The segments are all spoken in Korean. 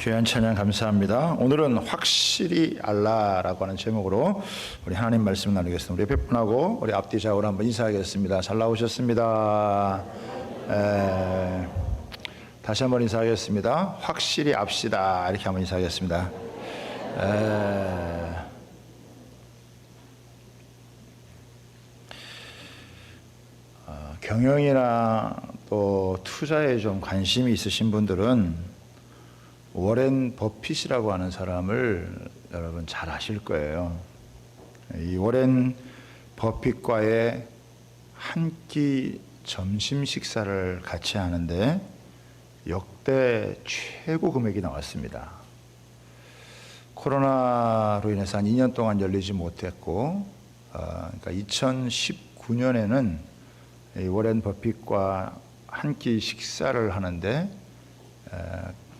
귀한 찬양 감사합니다. 오늘은 확실히 알라라고 하는 제목으로 우리 하나님 말씀 나누겠습니다. 우리 옆에 분하고 우리 앞뒤 좌우로 한번 인사하겠습니다. 잘 나오셨습니다. 다시 한번 인사하겠습니다. 확실히 압시다. 이렇게 한번 인사하겠습니다. 경영이나 또 투자에 좀 관심이 있으신 분들은 워렌 버핏이라고 하는 사람을 여러분 잘 아실 거예요. 이 워렌 버핏과의 한 끼 점심 식사를 같이 하는데 역대 최고 금액이 나왔습니다. 코로나로 인해서 한 2년 동안 열리지 못했고, 그러니까 2019년에는 이 워렌 버핏과 한 끼 식사를 하는데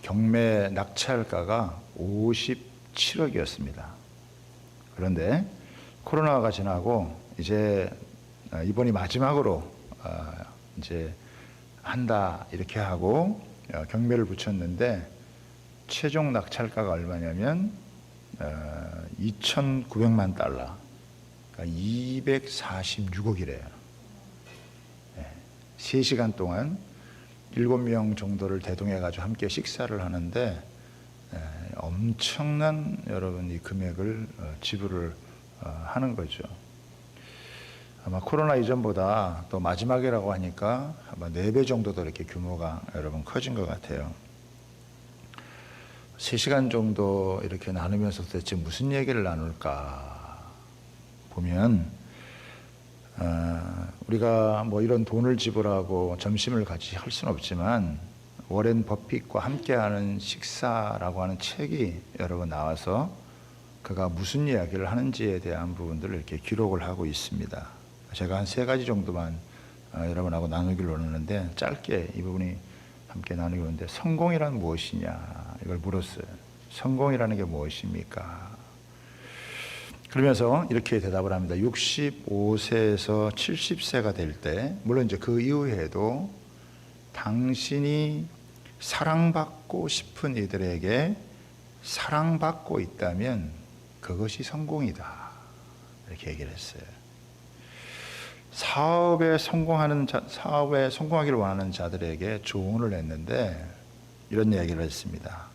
경매 낙찰가가 57억이었습니다. 그런데 코로나가 지나고 이제 이번이 마지막으로 이제 한다 이렇게 하고 경매를 붙였는데 최종 낙찰가가 얼마냐면 2,900만 달러, 그러니까 246억이래요. 3시간 동안 7명 정도를 대동해가지고 함께 식사를 하는데 엄청난 여러분 이 금액을 지불을 하는 거죠. 아마 코로나 이전보다 또 마지막이라고 하니까 아마 4배 정도 더 이렇게 규모가 여러분 커진 것 같아요. 3시간 정도 이렇게 나누면서 도대체 무슨 얘기를 나눌까 보면 우리가 뭐 이런 돈을 지불하고 점심을 같이 할 수는 없지만 워렌 버핏과 함께하는 식사라고 하는 책이 여러분 나와서 그가 무슨 이야기를 하는지에 대한 부분들을 이렇게 기록을 하고 있습니다. 제가 한 3가지 정도만 여러분하고 나누기를 원하는데 짧게 이 부분이 함께 나누기 원하는데 성공이란 무엇이냐 이걸 물었어요. 성공이라는 게 무엇입니까? 그러면서 이렇게 대답을 합니다. 65세에서 70세가 될 때, 물론 이제 그 이후에도 당신이 사랑받고 싶은 이들에게 사랑받고 있다면 그것이 성공이다. 이렇게 얘기를 했어요. 사업에 성공하기를 원하는 자들에게 조언을 했는데 이런 얘기를 했습니다.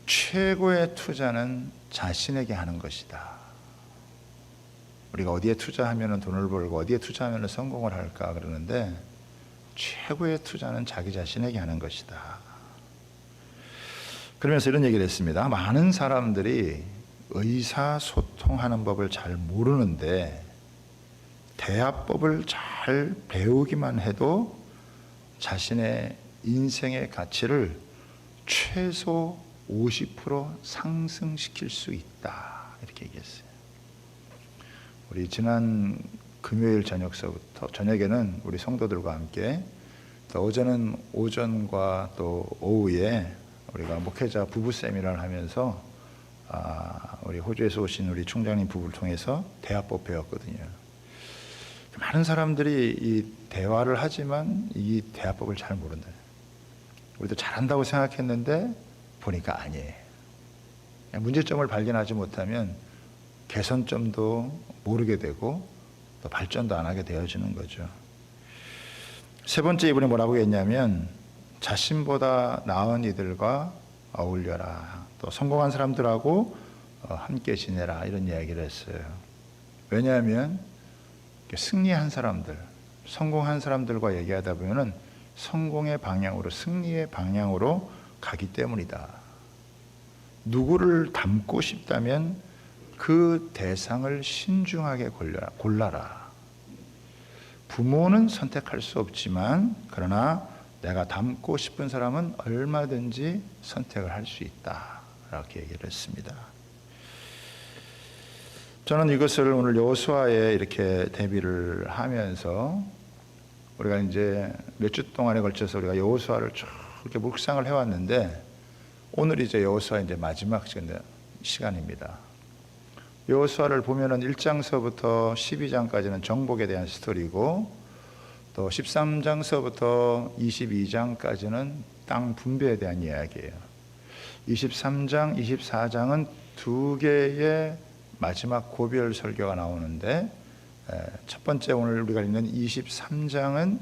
최고의 투자는 자신에게 하는 것이다. 우리가 어디에 투자하면 돈을 벌고 어디에 투자하면 성공을 할까 그러는데 최고의 투자는 자기 자신에게 하는 것이다. 그러면서 이런 얘기를 했습니다. 많은 사람들이 의사소통하는 법을 잘 모르는데 대화법을 잘 배우기만 해도 자신의 인생의 가치를 최소 50% 상승시킬 수 있다. 이렇게 얘기했어요. 우리 지난 금요일 저녁에는 우리 성도들과 함께 또 오전과 또 오후에 우리가 목회자 부부 세미나를 하면서 우리 호주에서 오신 우리 총장님 부부를 통해서 대화법 배웠거든요. 많은 사람들이 이 대화를 하지만 이 대화법을 잘 모른다. 우리도 잘한다고 생각했는데 보니까 아니에요. 문제점을 발견하지 못하면 개선점도 모르게 되고 또 발전도 안 하게 되어지는 거죠. 3번째 이분이 뭐라고 했냐면 자신보다 나은 이들과 어울려라. 또 성공한 사람들하고 함께 지내라. 이런 이야기를 했어요. 왜냐하면 승리한 사람들, 성공한 사람들과 얘기하다 보면은 성공의 방향으로, 승리의 방향으로 가기 때문이다. 누구를 닮고 싶다면 그 대상을 신중하게 골라라. 부모는 선택할 수 없지만 그러나 내가 닮고 싶은 사람은 얼마든지 선택을 할 수 있다. 이렇게 얘기를 했습니다. 저는 이것을 오늘 여호수아에 이렇게 대비를 하면서 우리가 이제 몇 주 동안에 걸쳐서 우리가 여호수아를 쭉 이렇게 묵상을 해왔는데 오늘 이제 여호수아 이제 마지막 시간입니다. 여호수아를 보면은 1장서부터 12장까지는 정복에 대한 스토리고 또 13장서부터 22장까지는 땅 분배에 대한 이야기예요. 23장, 24장은 두 개의 마지막 고별 설교가 나오는데 첫 번째 오늘 우리가 읽는 23장은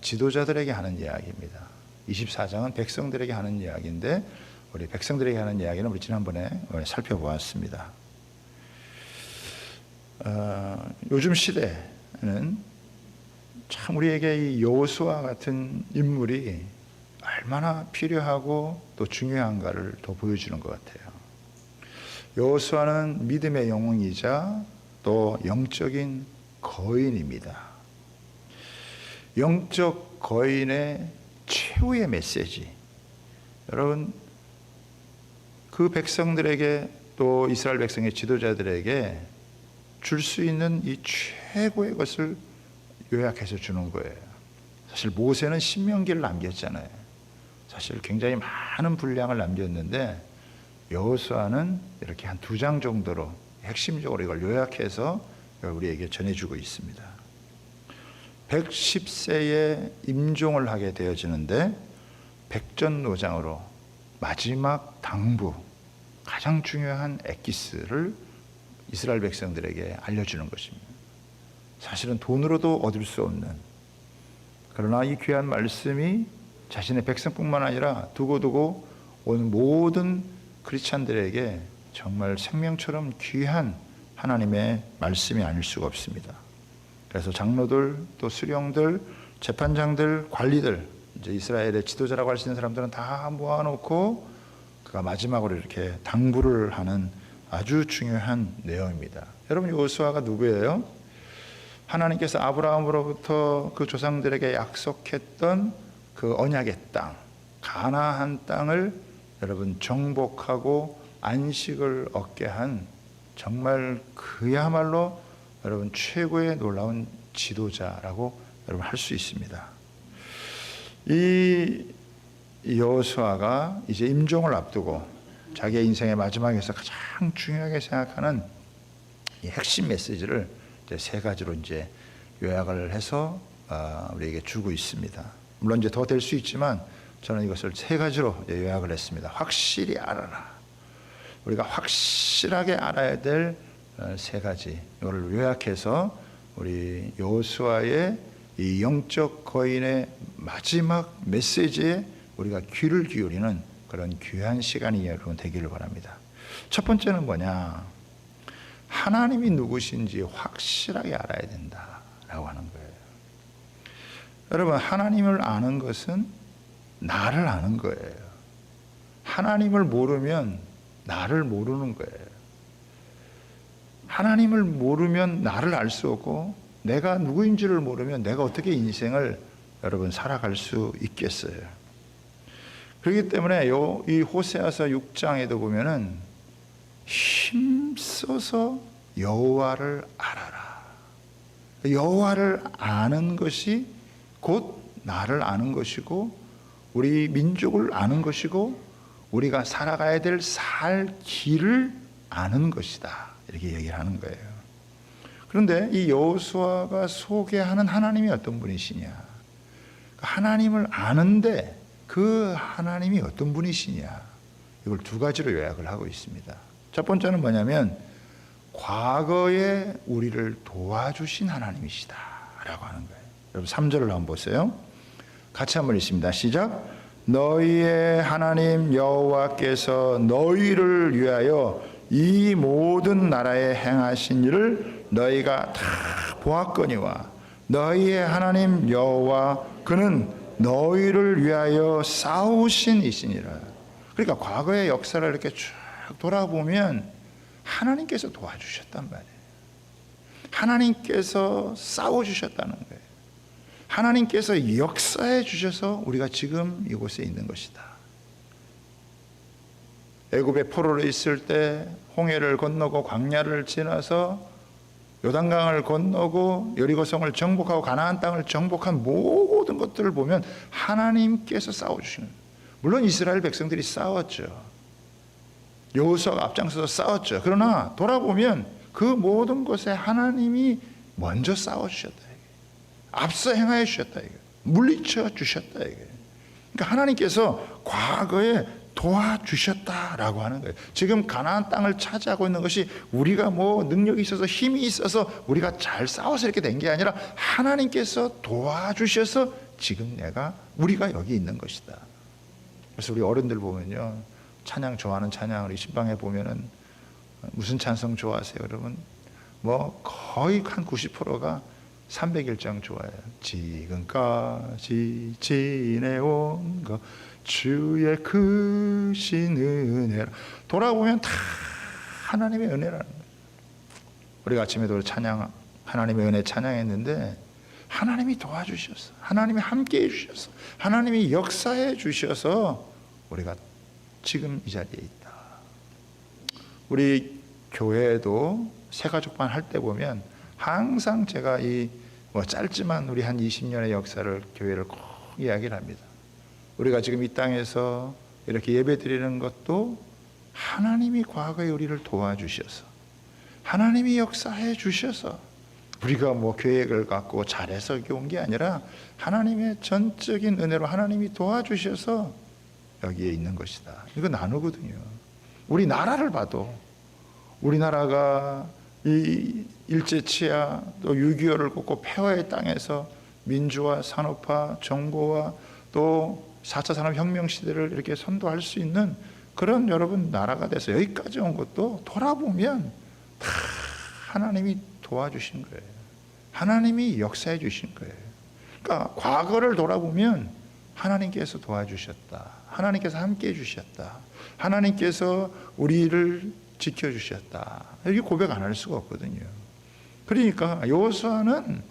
지도자들에게 하는 이야기입니다. 24장은 백성들에게 하는 이야기인데 우리 백성들에게 하는 이야기는 우리 지난번에 살펴보았습니다. 요즘 시대는 참 우리에게 이 여호수아 같은 인물이 얼마나 필요하고 또 중요한가를 더 보여주는 것 같아요. 여호수아는 믿음의 영웅이자 또 영적인 거인입니다. 영적 거인의 최후의 메시지. 여러분, 그 백성들에게 또 이스라엘 백성의 지도자들에게 줄 수 있는 이 최고의 것을 요약해서 주는 거예요. 사실 모세는 신명기를 남겼잖아요. 사실 굉장히 많은 분량을 남겼는데 여호수아는 이렇게 한 2장 정도로 핵심적으로 이걸 요약해서 우리에게 전해주고 있습니다. 110세에 임종을 하게 되어지는데 백전노장으로 마지막 당부, 가장 중요한 엑기스를 이스라엘 백성들에게 알려주는 것입니다. 사실은 돈으로도 얻을 수 없는, 그러나 이 귀한 말씀이 자신의 백성뿐만 아니라 두고두고 온 모든 크리스찬들에게 정말 생명처럼 귀한 하나님의 말씀이 아닐 수가 없습니다. 그래서 장로들, 또 수령들, 재판장들, 관리들, 이제 이스라엘의 지도자라고 할 수 있는 사람들은 다 모아놓고 그가 마지막으로 이렇게 당부를 하는 아주 중요한 내용입니다. 여러분, 여호수아가 누구예요? 하나님께서 아브라함으로부터 그 조상들에게 약속했던 그 언약의 땅, 가나안 땅을 여러분 정복하고 안식을 얻게 한 정말 그야말로 여러분 최고의 놀라운 지도자라고 여러분 할 수 있습니다. 이 여호수아가 이제 임종을 앞두고 자기의 인생의 마지막에서 가장 중요하게 생각하는 이 핵심 메시지를 이제 3가지로 이제 요약을 해서 우리에게 주고 있습니다. 물론 이제 더 될 수 있지만 저는 이것을 3가지로 요약을 했습니다. 확실히 알아라. 우리가 확실하게 알아야 될 3가지, 이걸 요약해서 우리 여호수아의 이 영적 거인의 마지막 메시지에 우리가 귀를 기울이는 그런 귀한 시간이 여러분 되기를 바랍니다. 첫 번째는 뭐냐? 하나님이 누구신지 확실하게 알아야 된다라고 하는 거예요. 여러분, 하나님을 아는 것은 나를 아는 거예요. 하나님을 모르면 나를 모르는 거예요. 하나님을 모르면 나를 알 수 없고, 내가 누구인지를 모르면 내가 어떻게 인생을 여러분 살아갈 수 있겠어요. 그렇기 때문에 이 호세아서 6장에도 보면은 힘써서 여호와를 알아라. 여호와를 아는 것이 곧 나를 아는 것이고 우리 민족을 아는 것이고 우리가 살아가야 될 살 길을 아는 것이다. 이렇게 얘기를 하는 거예요. 그런데 이 여호수아가 소개하는 하나님이 어떤 분이시냐? 하나님을 아는데 그 하나님이 어떤 분이시냐? 이걸 2가지로 요약을 하고 있습니다. 첫 번째는 뭐냐면 과거에 우리를 도와주신 하나님이시다 라고 하는 거예요. 여러분 3절을 한번 보세요. 같이 한번 읽습니다. 시작. 너희의 하나님 여호와께서 너희를 위하여 이 모든 나라에 행하신 일을 너희가 다 보았거니와 너희의 하나님 여호와 그는 너희를 위하여 싸우신 이시니라. 그러니까 과거의 역사를 이렇게 쭉 돌아보면 하나님께서 도와주셨단 말이에요. 하나님께서 싸워주셨다는 거예요. 하나님께서 역사해 주셔서 우리가 지금 이곳에 있는 것이다. 애굽의 포로로 있을 때 홍해를 건너고 광야를 지나서 요단강을 건너고 여리고성을 정복하고 가나안 땅을 정복한 모든 것들을 보면 하나님께서 싸워주시는 거예요. 물론 이스라엘 백성들이 싸웠죠. 여호수아가 앞장서서 싸웠죠. 그러나 돌아보면 그 모든 것에 하나님이 먼저 싸워주셨다. 앞서 행하여 주셨다. 물리쳐 주셨다. 그러니까 하나님께서 과거에 도와주셨다라고 하는 거예요. 지금 가나안 땅을 차지하고 있는 것이 우리가 뭐 능력이 있어서 힘이 있어서 우리가 잘 싸워서 이렇게 된 게 아니라 하나님께서 도와주셔서 지금 우리가 여기 있는 것이다. 그래서 우리 어른들 보면요, 찬양 좋아하는 찬양 우리 신방에 보면은 무슨 찬송 좋아하세요, 여러분? 뭐 거의 한 90%가 301장 좋아해요. 지금까지 지내온 것 주의 크신 은혜라. 돌아보면 다 하나님의 은혜라는 거예요. 우리가 아침에도 찬양, 하나님의 은혜 찬양했는데 하나님이 도와주셔서, 하나님이 함께해 주셔서, 하나님이 역사해 주셔서 우리가 지금 이 자리에 있다. 우리 교회에도 새가족반 할 때 보면 항상 제가 짧지만 우리 한 20년의 역사를, 교회를 꼭 이야기를 합니다. 우리가 지금 이 땅에서 이렇게 예배 드리는 것도 하나님이 과거에 우리를 도와주셔서, 하나님이 역사해 주셔서, 우리가 뭐 계획을 갖고 잘해서 온 게 아니라 하나님의 전적인 은혜로 하나님이 도와주셔서 여기에 있는 것이다. 이거 나누거든요. 우리 나라를 봐도 우리나라가 이 일제치하 또 6.25를 겪고 폐허의 땅에서 민주화, 산업화, 정보화 또 4차 산업혁명 시대를 이렇게 선도할 수 있는 그런 여러분 나라가 돼서 여기까지 온 것도 돌아보면 다 하나님이 도와주신 거예요. 하나님이 역사해 주신 거예요. 그러니까 과거를 돌아보면 하나님께서 도와주셨다. 하나님께서 함께해 주셨다. 하나님께서 우리를 지켜주셨다. 이렇게 고백 안 할 수가 없거든요. 그러니까 여호수아는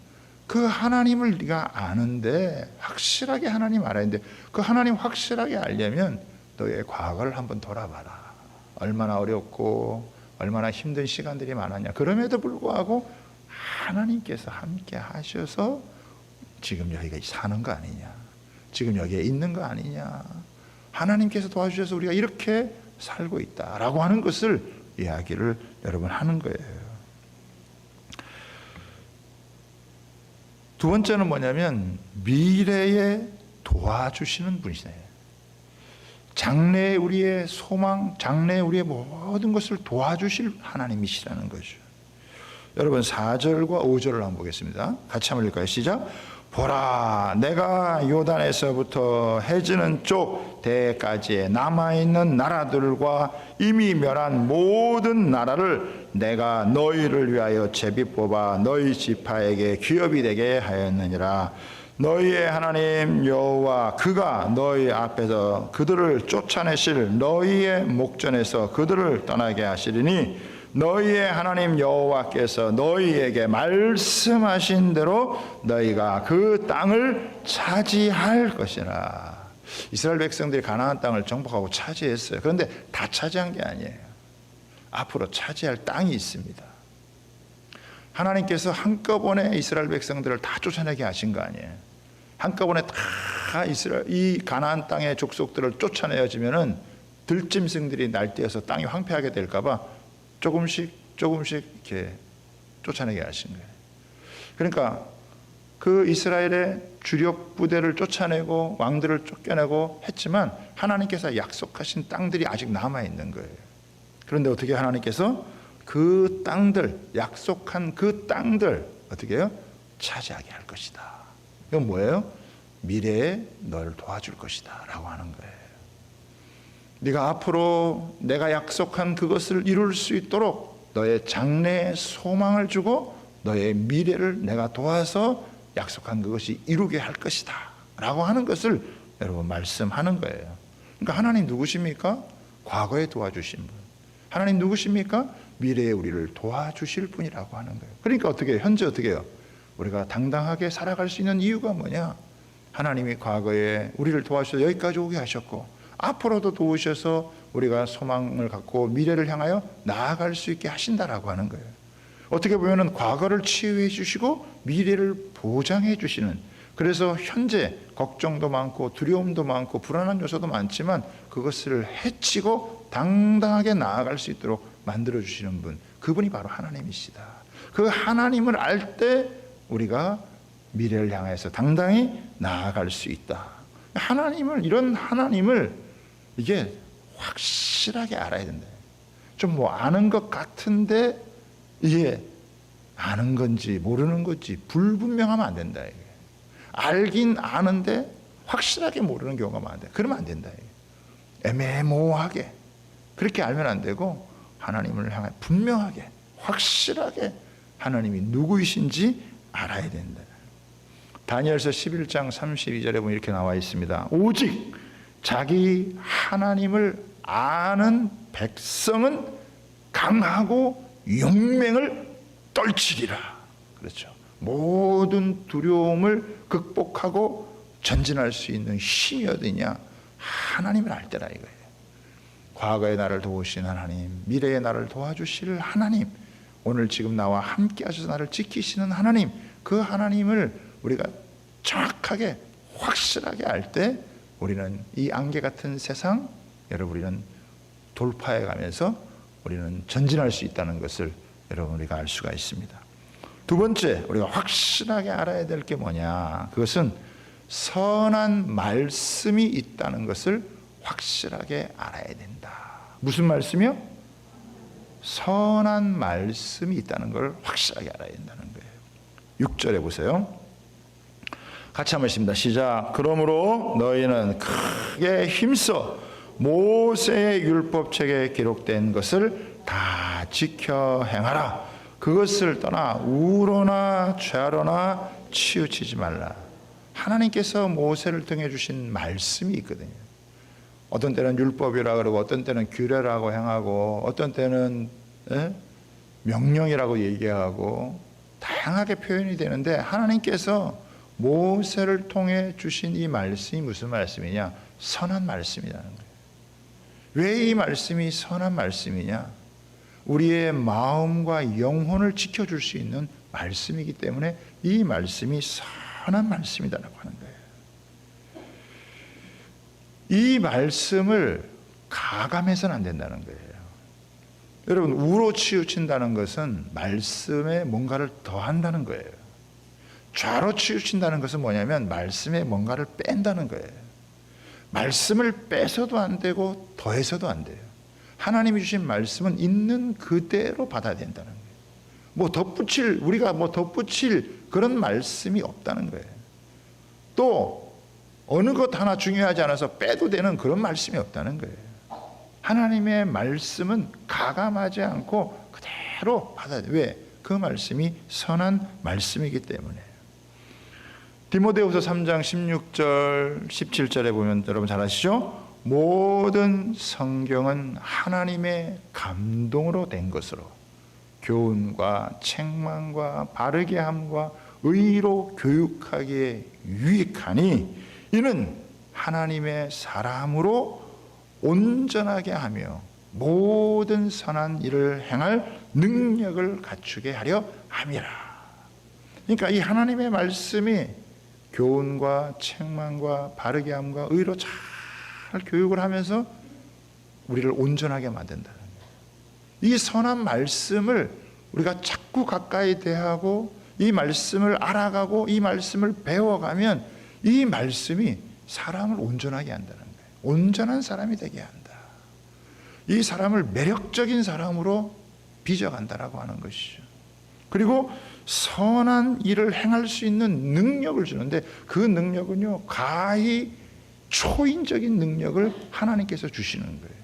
그 하나님을 네가 아는데, 확실하게 하나님 알아야 하는데, 그 하나님 확실하게 알려면 너의 과거를 한번 돌아봐라. 얼마나 어렵고 얼마나 힘든 시간들이 많았냐. 그럼에도 불구하고 하나님께서 함께 하셔서 지금 여기가 사는 거 아니냐, 지금 여기에 있는 거 아니냐, 하나님께서 도와주셔서 우리가 이렇게 살고 있다라고 하는 것을 이야기를 여러분 하는 거예요. 두 번째는 뭐냐면 미래에 도와주시는 분이세요. 장래에 우리의 소망, 장래에 우리의 모든 것을 도와주실 하나님이시라는 거죠. 여러분 4절과 5절을 한번 보겠습니다. 같이 한번 읽을까요? 시작. 보라, 내가 요단에서부터 해지는 쪽 대까지에 남아있는 나라들과 이미 멸한 모든 나라를 내가 너희를 위하여 제비 뽑아 너희 지파에게 기업이 되게 하였느니라. 너희의 하나님 여호와 그가 너희 앞에서 그들을 쫓아내실 너희의 목전에서 그들을 떠나게 하시리니 너희의 하나님 여호와께서 너희에게 말씀하신 대로 너희가 그 땅을 차지할 것이라. 이스라엘 백성들이 가나안 땅을 정복하고 차지했어요. 그런데 다 차지한 게 아니에요. 앞으로 차지할 땅이 있습니다. 하나님께서 한꺼번에 이스라엘 백성들을 다 쫓아내게 하신 거 아니에요. 한꺼번에 다 이 가나안 땅의 족속들을 쫓아내어지면은 들짐승들이 날뛰어서 땅이 황폐하게 될까봐 조금씩 이렇게 쫓아내게 하신 거예요. 그러니까 그 이스라엘의 주력 부대를 쫓아내고 왕들을 쫓겨내고 했지만 하나님께서 약속하신 땅들이 아직 남아 있는 거예요. 그런데 어떻게 하나님께서 그 땅들, 약속한 그 땅들 어떻게 해요? 차지하게 할 것이다. 이건 뭐예요? 미래에 너를 도와줄 것이다 라고 하는 거예요. 네가 앞으로 내가 약속한 그것을 이룰 수 있도록 너의 장래에 소망을 주고 너의 미래를 내가 도와서 약속한 그것이 이루게 할 것이다 라고 하는 것을 여러분 말씀하는 거예요. 그러니까 하나님 누구십니까? 과거에 도와주신 분. 하나님 누구십니까? 미래에 우리를 도와주실 분이라고 하는 거예요. 그러니까 어떻게 해요? 현재 어떻게 해요? 우리가 당당하게 살아갈 수 있는 이유가 뭐냐? 하나님이 과거에 우리를 도와주셔서 여기까지 오게 하셨고 앞으로도 도우셔서 우리가 소망을 갖고 미래를 향하여 나아갈 수 있게 하신다라고 하는 거예요. 어떻게 보면 과거를 치유해 주시고 미래를 보장해 주시는, 그래서 현재 걱정도 많고 두려움도 많고 불안한 요소도 많지만 그것을 해치고 당당하게 나아갈 수 있도록 만들어 주시는 분, 그분이 바로 하나님이시다. 그 하나님을 알 때 우리가 미래를 향해서 당당히 나아갈 수 있다. 하나님을, 이런 하나님을 이게 확실하게 알아야 된다. 좀 뭐 아는 것 같은데 이게 아는 건지 모르는 건지 불분명하면 안 된다. 이게. 알긴 아는데 확실하게 모르는 경우가 많은데 그러면 안 된다. 이게. 애매모호하게 그렇게 알면 안 되고 하나님을 향해 분명하게 확실하게 하나님이 누구이신지 알아야 된다. 다니엘서 11장 32절에 보면 이렇게 나와 있습니다. 오직 자기 하나님을 아는 백성은 강하고 용맹을 떨치리라. 그렇죠. 모든 두려움을 극복하고 전진할 수 있는 힘이 어디냐? 하나님을 알 때라 이거예요. 과거의 나를 도우신 하나님, 미래의 나를 도와주실 하나님, 오늘 지금 나와 함께 하셔서 나를 지키시는 하나님, 그 하나님을 우리가 정확하게 확실하게 알 때 우리는 이 안개 같은 세상, 여러분 우리는 돌파해 가면서 우리는 전진할 수 있다는 것을 여러분 우리가 알 수가 있습니다. 두 번째 우리가 확실하게 알아야 될 게 뭐냐? 그것은 선한 말씀이 있다는 것을 확실하게 알아야 된다. 무슨 말씀이요? 선한 말씀이 있다는 걸 확실하게 알아야 된다는 거예요. 6절에 보세요. 같이 한번 읽습니다. 시작. 그러므로 너희는 크게 힘써 모세의 율법책에 기록된 것을 다 지켜 행하라. 그것을 떠나 우로나 좌로나 치우치지 말라. 하나님께서 모세를 통해 주신 말씀이 있거든요. 어떤 때는 율법이라 그러고 어떤 때는 규례라고 행하고 어떤 때는 명령이라고 얘기하고 다양하게 표현이 되는데 하나님께서 모세를 통해 주신 이 말씀이 무슨 말씀이냐? 선한 말씀이라는 거예요. 왜 이 말씀이 선한 말씀이냐? 우리의 마음과 영혼을 지켜줄 수 있는 말씀이기 때문에 이 말씀이 선한 말씀이라고 하는 거예요. 이 말씀을 가감해서는 안 된다는 거예요. 여러분, 우로 치우친다는 것은 말씀에 뭔가를 더한다는 거예요. 좌로 치우친다는 것은 뭐냐면 말씀에 뭔가를 뺀다는 거예요. 말씀을 빼서도 안 되고 더해서도 안 돼요. 하나님이 주신 말씀은 있는 그대로 받아야 된다는 거예요. 우리가 덧붙일 그런 말씀이 없다는 거예요. 또 어느 것 하나 중요하지 않아서 빼도 되는 그런 말씀이 없다는 거예요. 하나님의 말씀은 가감하지 않고 그대로 받아야 돼요. 왜? 그 말씀이 선한 말씀이기 때문에. 디모데후서 3장 16절 17절에 보면 여러분 잘 아시죠? 모든 성경은 하나님의 감동으로 된 것으로 교훈과 책망과 바르게 함과 의로 교육하기에 유익하니 이는 하나님의 사람으로 온전하게 하며 모든 선한 일을 행할 능력을 갖추게 하려 함이라. 그러니까 이 하나님의 말씀이 교훈과 책망과 바르게 함과 의로 잘 교육을 하면서 우리를 온전하게 만든다는 거예요. 이 선한 말씀을 우리가 자꾸 가까이 대하고 이 말씀을 알아가고 이 말씀을 배워가면 이 말씀이 사람을 온전하게 한다는 거예요. 온전한 사람이 되게 한다. 이 사람을 매력적인 사람으로 빚어간다라고 하는 것이죠. 그리고 선한 일을 행할 수 있는 능력을 주는데 그 능력은요, 가히 초인적인 능력을 하나님께서 주시는 거예요.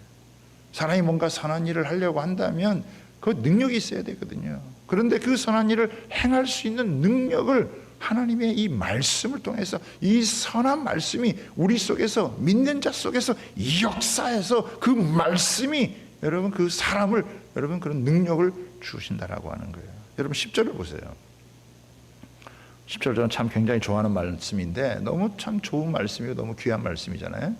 사람이 뭔가 선한 일을 하려고 한다면 그 능력이 있어야 되거든요. 그런데 그 선한 일을 행할 수 있는 능력을 하나님의 이 말씀을 통해서 이 선한 말씀이 우리 속에서 믿는 자 속에서 역사해서 그 말씀이 여러분 그 사람을 여러분 그런 능력을 주신다라고 하는 거예요. 여러분 10절을 보세요. 10절 저는 참 굉장히 좋아하는 말씀인데 너무 참 좋은 말씀이고 너무 귀한 말씀이잖아요.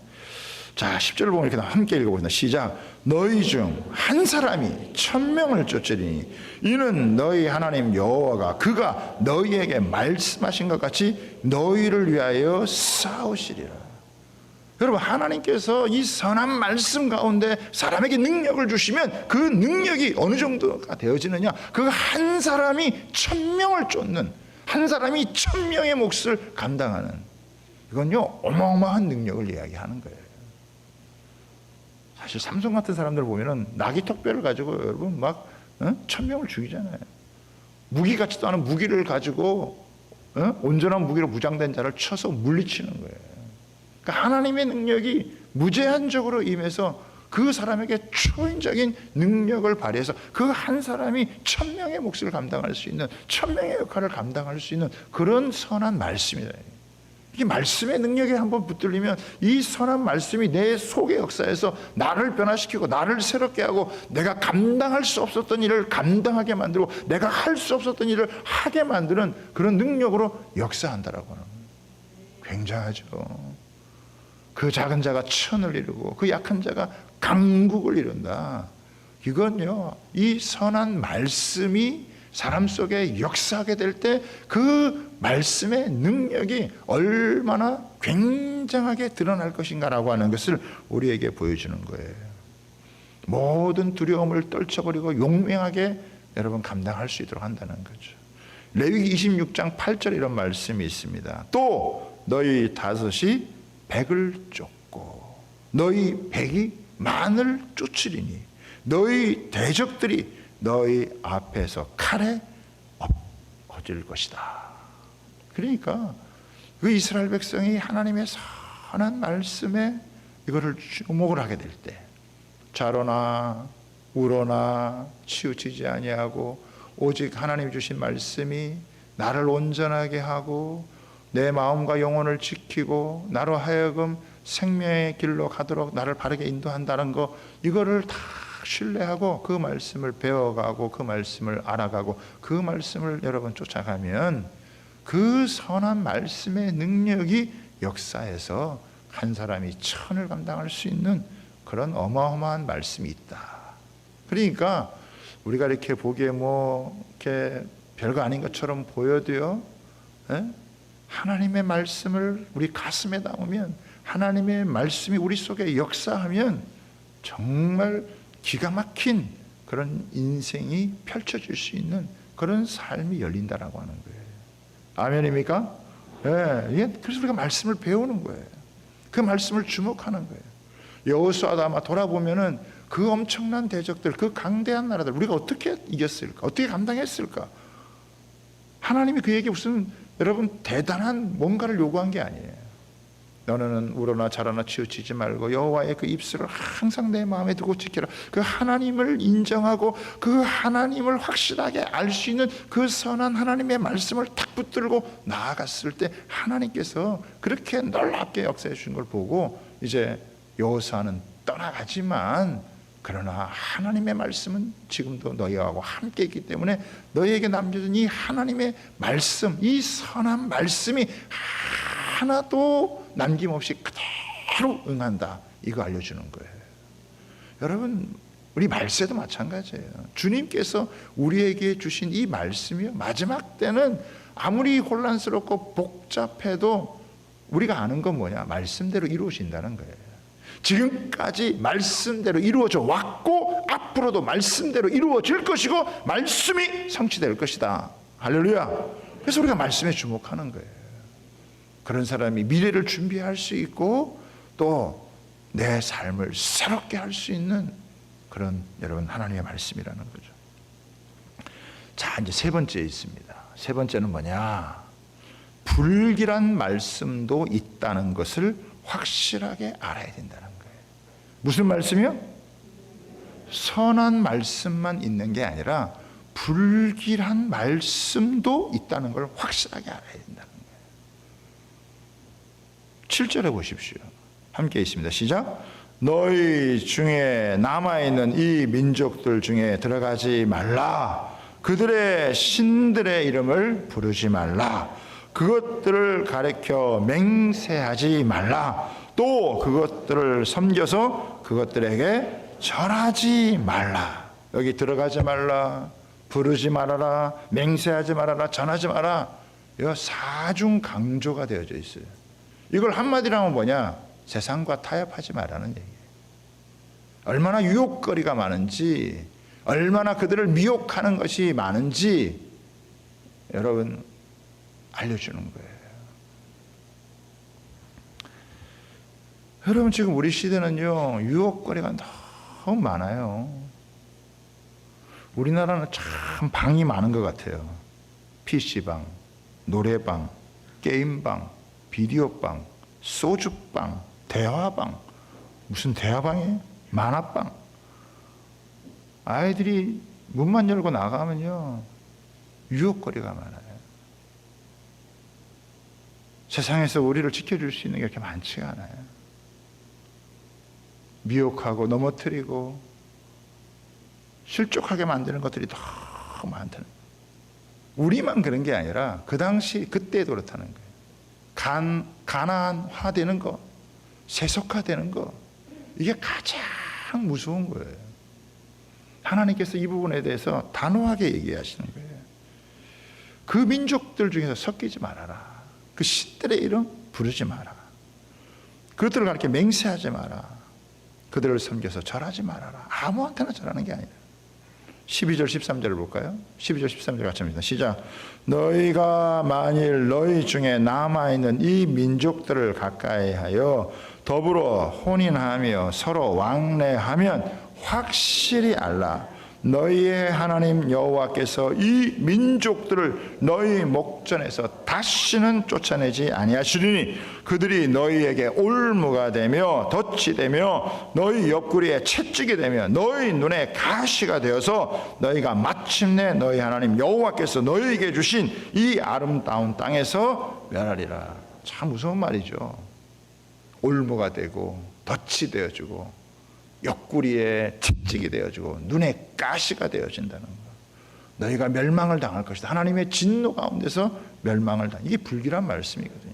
자, 10절을 보면 이렇게 함께 읽어보겠습니다. 시작. 너희 중 한 사람이 1000명을 쫓으리니 이는 너희 하나님 여호와가 그가 너희에게 말씀하신 것 같이 너희를 위하여 싸우시리라. 여러분, 하나님께서 이 선한 말씀 가운데 사람에게 능력을 주시면 그 능력이 어느 정도가 되어지느냐? 그 한 사람이 1000명을 쫓는, 한 사람이 1000명의 몫을 감당하는, 이건요 어마어마한 능력을 이야기하는 거예요. 사실 삼손 같은 사람들 보면은 나귀 턱뼈를 가지고 여러분 막 1000명을 죽이잖아요. 무기 같지도 않은 무기를 가지고 온전한 무기로 무장된 자를 쳐서 물리치는 거예요. 그러니까 하나님의 능력이 무제한적으로 임해서 그 사람에게 초인적인 능력을 발휘해서 그 한 사람이 1000명의 몫을 감당할 수 있는, 1000명의 역할을 감당할 수 있는 그런 선한 말씀이다. 이 말씀의 능력에 한번 붙들리면 이 선한 말씀이 내 속의 역사에서 나를 변화시키고 나를 새롭게 하고 내가 감당할 수 없었던 일을 감당하게 만들고 내가 할 수 없었던 일을 하게 만드는 그런 능력으로 역사한다라고 하는 거예요. 굉장하죠. 그 작은 자가 천을 이루고 그 약한 자가 강국을 이룬다. 이건요, 이 선한 말씀이 사람 속에 역사하게 될 때 그 말씀의 능력이 얼마나 굉장하게 드러날 것인가라고 하는 것을 우리에게 보여주는 거예요. 모든 두려움을 떨쳐버리고 용맹하게 여러분 감당할 수 있도록 한다는 거죠. 레위기 26장 8절 이런 말씀이 있습니다. 또 너희 다섯이 백을 쫓고 너희 백이 만을 쫓으리니 너희 대적들이 너희 앞에서 칼에 엎어질 것이다. 그러니까 그 이스라엘 백성이 하나님의 선한 말씀에 이거를 주목을 하게 될 때 자로나 우로나 치우치지 아니하고 오직 하나님 주신 말씀이 나를 온전하게 하고 내 마음과 영혼을 지키고 나로 하여금 생명의 길로 가도록 나를 바르게 인도한다는 거, 이거를 다 신뢰하고 그 말씀을 배워가고 그 말씀을 알아가고 그 말씀을 여러분 쫓아가면 그 선한 말씀의 능력이 역사에서 한 사람이 천을 감당할 수 있는 그런 어마어마한 말씀이 있다. 그러니까 우리가 이렇게 보기에 뭐 이렇게 별거 아닌 것처럼 보여도요, 하나님의 말씀을 우리 가슴에 담으면, 하나님의 말씀이 우리 속에 역사하면 정말 기가 막힌 그런 인생이 펼쳐질 수 있는 그런 삶이 열린다라고 하는 거예요. 아멘입니까? 예, 그래서 우리가 말씀을 배우는 거예요. 그 말씀을 주목하는 거예요. 여호수아도 아마 돌아보면은 그 엄청난 대적들, 그 강대한 나라들 우리가 어떻게 이겼을까? 어떻게 감당했을까? 하나님이 그에게 무슨 여러분 대단한 뭔가를 요구한 게 아니에요. 너는 우러나 자라나 치우치지 말고 여호와의 그 입술을 항상 내 마음에 두고 지켜라. 그 하나님을 인정하고 그 하나님을 확실하게 알 수 있는 그 선한 하나님의 말씀을 탁 붙들고 나아갔을 때 하나님께서 그렇게 놀랍게 역사해 주신 걸 보고 이제 여호수아는 떠나가지만 그러나 하나님의 말씀은 지금도 너희하고 함께 있기 때문에 너희에게 남겨진 이 하나님의 말씀, 이 선한 말씀이 하나도 남김없이 그대로 응한다. 이거 알려주는 거예요. 여러분, 우리 말세도 마찬가지예요. 주님께서 우리에게 주신 이 말씀이요, 마지막 때는 아무리 혼란스럽고 복잡해도 우리가 아는 건 뭐냐? 말씀대로 이루어진다는 거예요. 지금까지 말씀대로 이루어져 왔고 앞으로도 말씀대로 이루어질 것이고 말씀이 성취될 것이다. 할렐루야. 그래서 우리가 말씀에 주목하는 거예요. 그런 사람이 미래를 준비할 수 있고 또 내 삶을 새롭게 할 수 있는 그런 여러분 하나님의 말씀이라는 거죠. 자, 이제 세 번째 있습니다. 세 번째는 뭐냐? 불길한 말씀도 있다는 것을 확실하게 알아야 된다는 거예요. 무슨 말씀이요? 선한 말씀만 있는 게 아니라 불길한 말씀도 있다는 걸 확실하게 알아야 된다는 거예요. 7절에 보십시오. 함께 있습니다. 시작. 너희 중에 남아있는 이 민족들 중에 들어가지 말라. 그들의 신들의 이름을 부르지 말라. 그것들을 가리켜 맹세하지 말라. 또 그것들을 섬겨서 그것들에게 절하지 말라. 여기 들어가지 말라, 부르지 말아라, 맹세하지 말아라, 전하지 마라. 이거 사중 강조가 되어져 있어요. 이걸 한마디로 하면 뭐냐? 세상과 타협하지 말라는 얘기예요. 얼마나 유혹거리가 많은지, 얼마나 그들을 미혹하는 것이 많은지 여러분 알려주는 거예요. 여러분 지금 우리 시대는요, 유혹거리가 너무 많아요. 우리나라는 참 방이 많은 것 같아요. PC방, 노래방, 게임방, 비디오방, 소주방, 대화방. 무슨 대화방이에요? 만화방. 아이들이 문만 열고 나가면요, 유혹거리가 많아요. 세상에서 우리를 지켜줄 수 있는 게 그렇게 많지가 않아요. 미혹하고 넘어뜨리고 실족하게 만드는 것들이 너무 많다는 거예요. 우리만 그런 게 아니라 그 당시 그때도 그렇다는 거예요. 가난화되는 거, 세속화되는 거, 이게 가장 무서운 거예요. 하나님께서 이 부분에 대해서 단호하게 얘기하시는 거예요. 그 민족들 중에서 섞이지 말아라. 그 신들의 이름 부르지 마라. 그들을 그렇게 맹세하지 마라. 그들을 섬겨서 절하지 말아라. 아무한테나 절하는 게 아니라. 12절 13절을 볼까요? 12절 13절 같이 합니다. 시작. 너희가 만일 너희 중에 남아있는 이 민족들을 가까이 하여 더불어 혼인하며 서로 왕래하면 확실히 알라. 너희의 하나님 여호와께서 이 민족들을 너희 목전에서 다시는 쫓아내지 아니하시리니 그들이 너희에게 올무가 되며 덫이 되며 너희 옆구리에 채찍이 되며 너희 눈에 가시가 되어서 너희가 마침내 너희 하나님 여호와께서 너희에게 주신 이 아름다운 땅에서 멸하리라. 참 무서운 말이죠. 올무가 되고 덫이 되어주고 옆구리에 채찍이 되어지고 눈에 가시가 되어진다는 거. 너희가 멸망을 당할 것이다. 하나님의 진노 가운데서 멸망을 이게 불길한 말씀이거든요.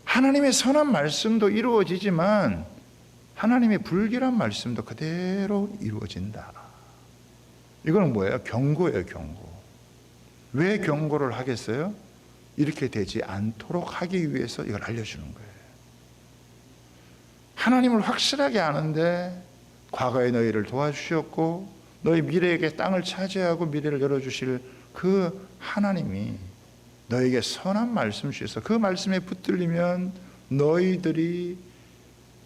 하나님의 선한 말씀도 이루어지지만 하나님의 불길한 말씀도 그대로 이루어진다. 이거는 뭐예요? 경고예요, 경고. 왜 경고를 하겠어요? 이렇게 되지 않도록 하기 위해서 이걸 알려주는 거예요. 하나님을 확실하게 아는데 과거에 너희를 도와주셨고 너희 미래에게 땅을 차지하고 미래를 열어주실 그 하나님이 너에게 선한 말씀 주셔서 그 말씀에 붙들리면 너희들이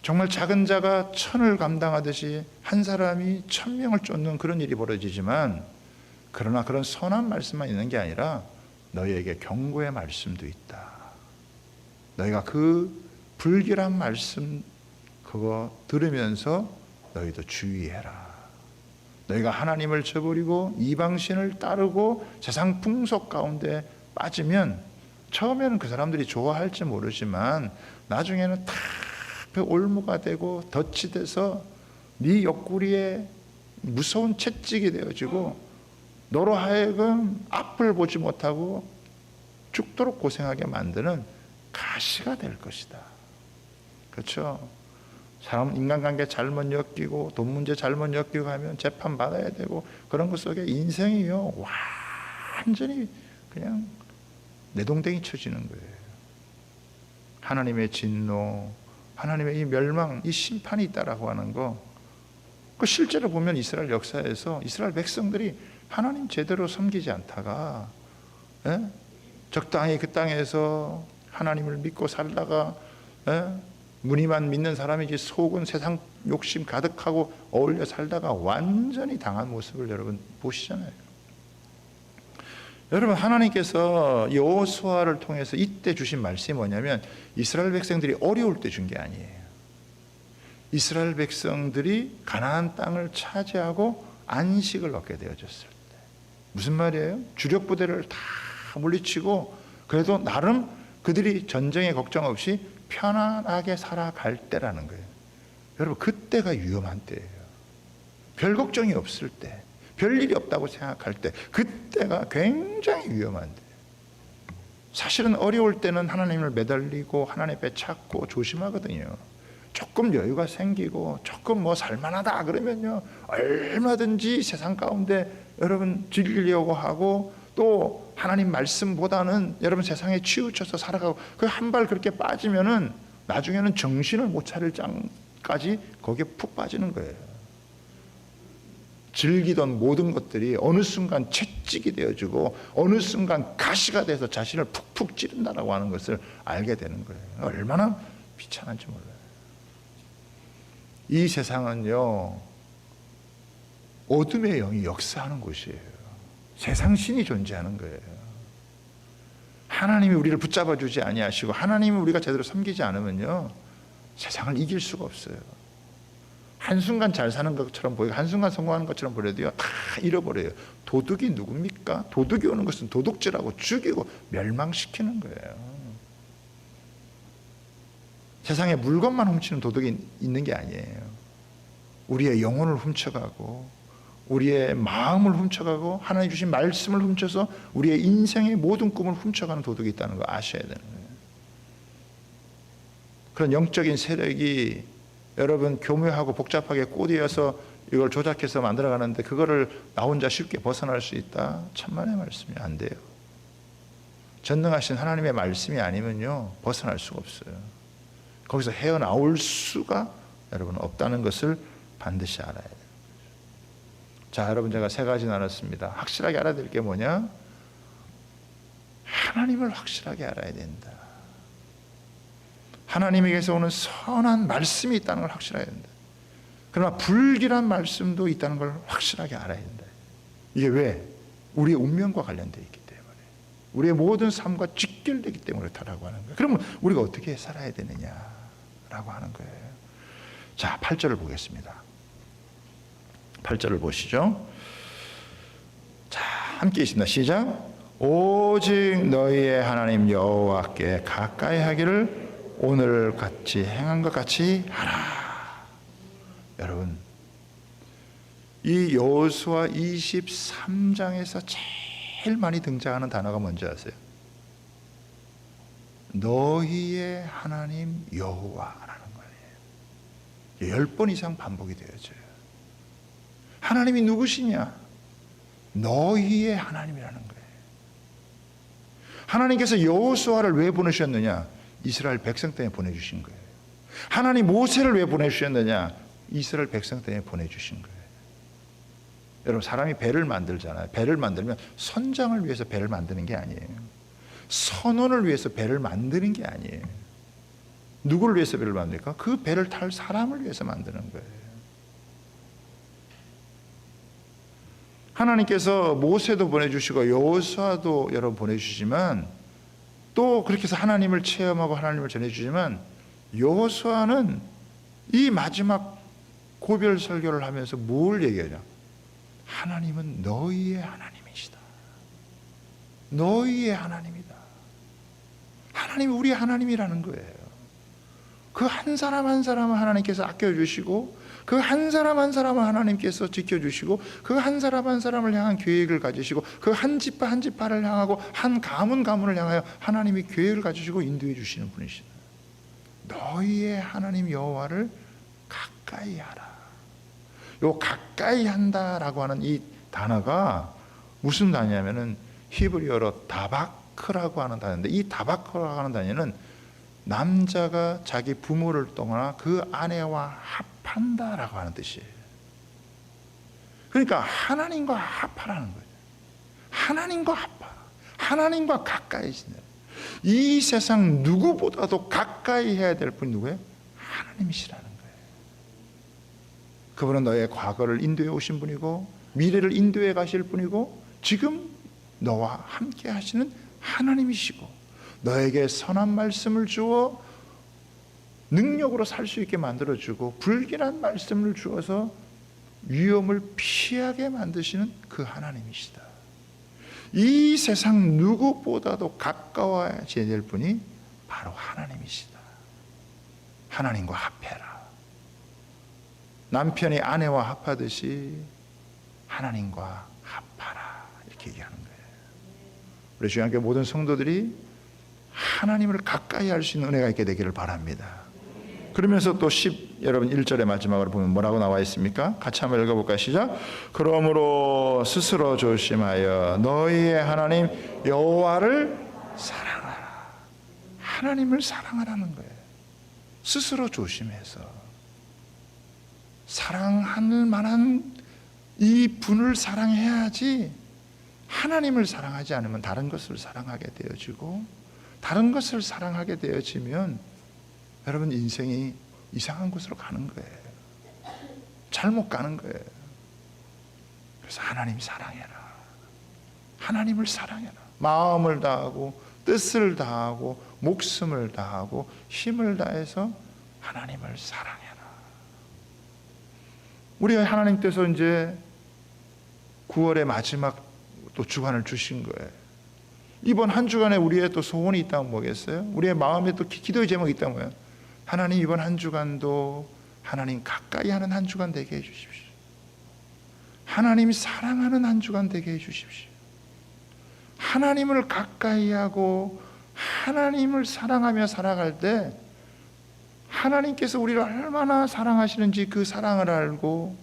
정말 작은 자가 천을 감당하듯이 한 사람이 1000명을 쫓는 그런 일이 벌어지지만 그러나 그런 선한 말씀만 있는 게 아니라 너희에게 경고의 말씀도 있다. 너희가 그 불길한 말씀 그거 들으면서 너희도 주의해라. 너희가 하나님을 저버리고 이방신을 따르고 세상 풍속 가운데 빠지면 처음에는 그 사람들이 좋아할지 모르지만 나중에는 다 그 올무가 되고 덫이 돼서 네 옆구리에 무서운 채찍이 되어지고 너로 하여금 앞을 보지 못하고 죽도록 고생하게 만드는 가시가 될 것이다. 그렇죠? 사람 인간관계 잘못 엮이고 돈 문제 잘못 엮이고 하면 재판 받아야 되고 그런 것 속에 인생이요 완전히 그냥 내동댕이 쳐지는 거예요. 하나님의 진노, 하나님의 이 멸망, 이 심판이 있다라고 하는 거, 그 실제로 보면 이스라엘 역사에서 이스라엘 백성들이 하나님 제대로 섬기지 않다가 적당히 그 땅에서 하나님을 믿고 살다가 무늬만 믿는 사람이지 속은 세상 욕심 가득하고 어울려 살다가 완전히 당한 모습을 여러분 보시잖아요. 여러분 하나님께서 여호수아를 통해서 이때 주신 말씀이 뭐냐면 이스라엘 백성들이 어려울 때 준 게 아니에요. 이스라엘 백성들이 가나안 땅을 차지하고 안식을 얻게 되어졌을 때. 무슨 말이에요? 주력 부대를 다 물리치고 그래도 나름 그들이 전쟁에 걱정 없이 편안하게 살아갈 때라는 거예요. 여러분 그때가 위험한 때예요. 별 걱정이 없을 때, 별일이 없다고 생각할 때, 그때가 굉장히 위험한 때예요. 사실은 어려울 때는 하나님을 매달리고 하나님 앞에 찾고 조심하거든요. 조금 여유가 생기고 조금 뭐 살만하다 그러면요 얼마든지 세상 가운데 여러분 즐기려고 하고 또 하나님 말씀보다는 여러분 세상에 치우쳐서 살아가고 그 한 발 그렇게 빠지면은 나중에는 정신을 못 차릴 장까지 거기에 푹 빠지는 거예요. 즐기던 모든 것들이 어느 순간 채찍이 되어지고 어느 순간 가시가 돼서 자신을 푹푹 찌른다라고 하는 것을 알게 되는 거예요. 얼마나 비참한지 몰라요. 이 세상은요, 어둠의 영이 역사하는 곳이에요. 세상 신이 존재하는 거예요. 하나님이 우리를 붙잡아 주지 아니하시고 하나님이 우리가 제대로 섬기지 않으면요, 세상을 이길 수가 없어요. 한순간 잘 사는 것처럼 보이고 한순간 성공하는 것처럼 보여도요, 다 잃어버려요. 도둑이 누굽니까? 도둑이 오는 것은 도둑질하고 죽이고 멸망시키는 거예요. 세상에 물건만 훔치는 도둑이 있는 게 아니에요. 우리의 영혼을 훔쳐가고 우리의 마음을 훔쳐가고 하나님 주신 말씀을 훔쳐서 우리의 인생의 모든 꿈을 훔쳐가는 도둑이 있다는 거 아셔야 되는 거예요. 그런 영적인 세력이 여러분 교묘하고 복잡하게 꼬드어서 이걸 조작해서 만들어가는데 그거를 나 혼자 쉽게 벗어날 수 있다? 천만의 말씀이 안 돼요. 전능하신 하나님의 말씀이 아니면요, 벗어날 수가 없어요. 거기서 헤어나올 수가 여러분 없다는 것을 반드시 알아야 돼요. 자, 여러분, 제가 세 가지 나눴습니다. 확실하게 알아야 될 게 뭐냐? 하나님을 확실하게 알아야 된다. 하나님에게서 오는 선한 말씀이 있다는 걸 확실해야 된다. 그러나 불길한 말씀도 있다는 걸 확실하게 알아야 된다. 이게 왜? 우리의 운명과 관련되어 있기 때문에, 우리의 모든 삶과 직결되기 때문에 그렇다라고 하는 거예요. 그러면 우리가 어떻게 살아야 되느냐라고 하는 거예요. 자, 8절을 보겠습니다. 8절을 보시죠. 자, 함께 있습니다. 시작. 오직 너희의 하나님 여호와께 가까이 하기를 오늘 같이 행한 것 같이 하라. 여러분, 이 여호수아 23장에서 제일 많이 등장하는 단어가 뭔지 아세요? 너희의 하나님 여호와라는 거예요. 10번 이상 반복이 되어져요. 하나님이 누구시냐? 너희의 하나님이라는 거예요. 하나님께서 여호수아를 왜 보내셨느냐? 이스라엘 백성 때문에 보내주신 거예요. 하나님 모세를 왜 보내주셨느냐? 이스라엘 백성 때문에 보내주신 거예요. 여러분, 사람이 배를 만들잖아요. 배를 만들면 선장을 위해서 배를 만드는 게 아니에요. 선원을 위해서 배를 만드는 게 아니에요. 누구를 위해서 배를 만듭니까? 그 배를 탈 사람을 위해서 만드는 거예요. 하나님께서 모세도 보내주시고 여호수아도 여러분 보내주시지만, 또 그렇게 해서 하나님을 체험하고 하나님을 전해주지만, 여호수아는 이 마지막 고별 설교를 하면서 뭘 얘기하냐? 하나님은 너희의 하나님이시다. 너희의 하나님이다. 하나님이 우리의 하나님이라는 거예요. 그 한 사람 한 사람을 하나님께서 아껴주시고, 그 한 사람 한 사람을 하나님께서 지켜주시고, 그 한 사람 한 사람을 향한 계획을 가지시고, 그 한 지파 한 지파를 향하고 한 가문 가문을 향하여 하나님이 계획을 가지시고 인도해 주시는 분이시다. 너희의 하나님 여호와를 가까이 하라. 요 가까이 한다라고 하는 이 단어가 무슨 단어냐면은 히브리어로 다바크라고 하는 단어인데, 이 다바크라고 하는 단어는 남자가 자기 부모를 떠나 그 아내와 합한다라고 하는 뜻이에요. 그러니까 하나님과 합하라는 거예요. 하나님과 합하라. 하나님과 가까이 지내라. 이 세상 누구보다도 가까이 해야 될 분이 누구예요? 하나님이시라는 거예요. 그분은 너의 과거를 인도해 오신 분이고, 미래를 인도해 가실 분이고, 지금 너와 함께 하시는 하나님이시고, 너에게 선한 말씀을 주어 능력으로 살 수 있게 만들어주고, 불길한 말씀을 주어서 위험을 피하게 만드시는 그 하나님이시다. 이 세상 누구보다도 가까워야 될 분이 바로 하나님이시다. 하나님과 합해라. 남편이 아내와 합하듯이 하나님과 합하라, 이렇게 얘기하는 거예요. 우리 주님께 모든 성도들이 하나님을 가까이 할 수 있는 은혜가 있게 되기를 바랍니다. 그러면서 또 여러분 1절의 마지막으로 보면 뭐라고 나와 있습니까? 같이 한번 읽어볼까요? 시작. 그러므로 스스로 조심하여 너희의 하나님 여호와를 사랑하라. 하나님을 사랑하라는 거예요. 스스로 조심해서 사랑할 만한 이 분을 사랑해야지, 하나님을 사랑하지 않으면 다른 것을 사랑하게 되어지고, 다른 것을 사랑하게 되어지면 여러분 인생이 이상한 곳으로 가는 거예요. 잘못 가는 거예요. 그래서 하나님 사랑해라. 하나님을 사랑해라. 마음을 다하고 뜻을 다하고 목숨을 다하고 힘을 다해서 하나님을 사랑해라. 우리가 하나님께서 이제 9월의 마지막 또 주간을 주신 거예요. 이번 한 주간에 우리의 또 소원이 있다면 뭐겠어요? 우리의 마음에 또 기도의 제목이 있다면 뭐예요? 하나님 이번 한 주간도 하나님 가까이 하는 한 주간 되게 해 주십시오. 하나님이 사랑하는 한 주간 되게 해 주십시오. 하나님을 가까이 하고 하나님을 사랑하며 살아갈 때 하나님께서 우리를 얼마나 사랑하시는지 그 사랑을 알고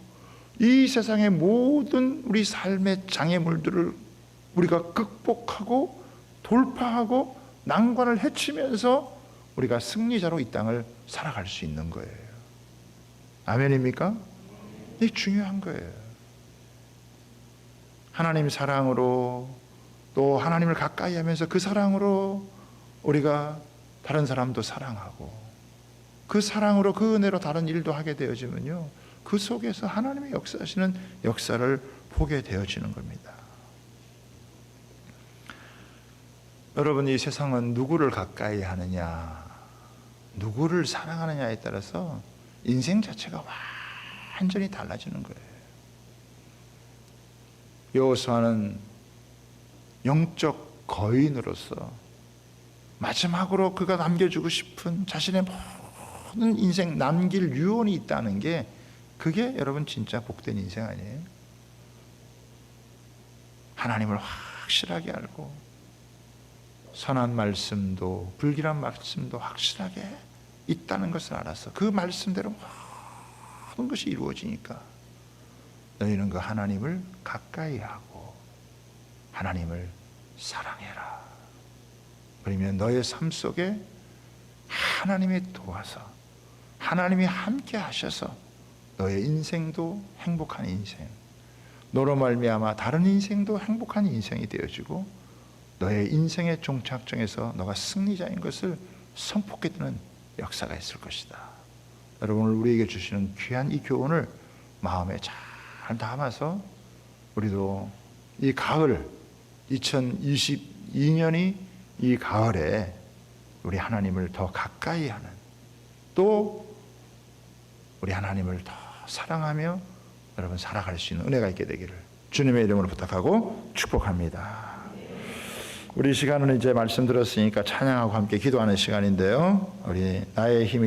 이 세상의 모든 우리 삶의 장애물들을 우리가 극복하고 돌파하고 난관을 헤치면서 우리가 승리자로 이 땅을 살아갈 수 있는 거예요. 아멘입니까? 이게 중요한 거예요. 하나님 사랑으로 또 하나님을 가까이 하면서 그 사랑으로 우리가 다른 사람도 사랑하고 그 사랑으로 그 은혜로 다른 일도 하게 되어지면요, 그 속에서 하나님의 역사하시는 역사를 보게 되어지는 겁니다. 여러분, 이 세상은 누구를 가까이 하느냐, 누구를 사랑하느냐에 따라서 인생 자체가 완전히 달라지는 거예요. 여호수아는 영적 거인으로서 마지막으로 그가 남겨주고 싶은 자신의 모든 인생 남길 유언이 있다는 게, 그게 여러분 진짜 복된 인생 아니에요? 하나님을 확실하게 알고 선한 말씀도 불길한 말씀도 확실하게 있다는 것을 알아서 그 말씀대로 모든 것이 이루어지니까 너희는 그 하나님을 가까이 하고 하나님을 사랑해라. 그러면 너의 삶 속에 하나님이 도와서 하나님이 함께 하셔서 너의 인생도 행복한 인생, 너로 말미암아 다른 인생도 행복한 인생이 되어지고 너의 인생의 종착점에서 너가 승리자인 것을 선포하게 되는 역사가 있을 것이다. 여러분, 우리에게 주시는 귀한 이 교훈을 마음에 잘 담아서 우리도 이 가을 2022년이 이 가을에 우리 하나님을 더 가까이 하는, 또 우리 하나님을 더 사랑하며 여러분 살아갈 수 있는 은혜가 있게 되기를 주님의 이름으로 부탁하고 축복합니다. 우리 시간은 이제 말씀 들었으니까 찬양하고 함께 기도하는 시간인데요, 우리 나의 힘이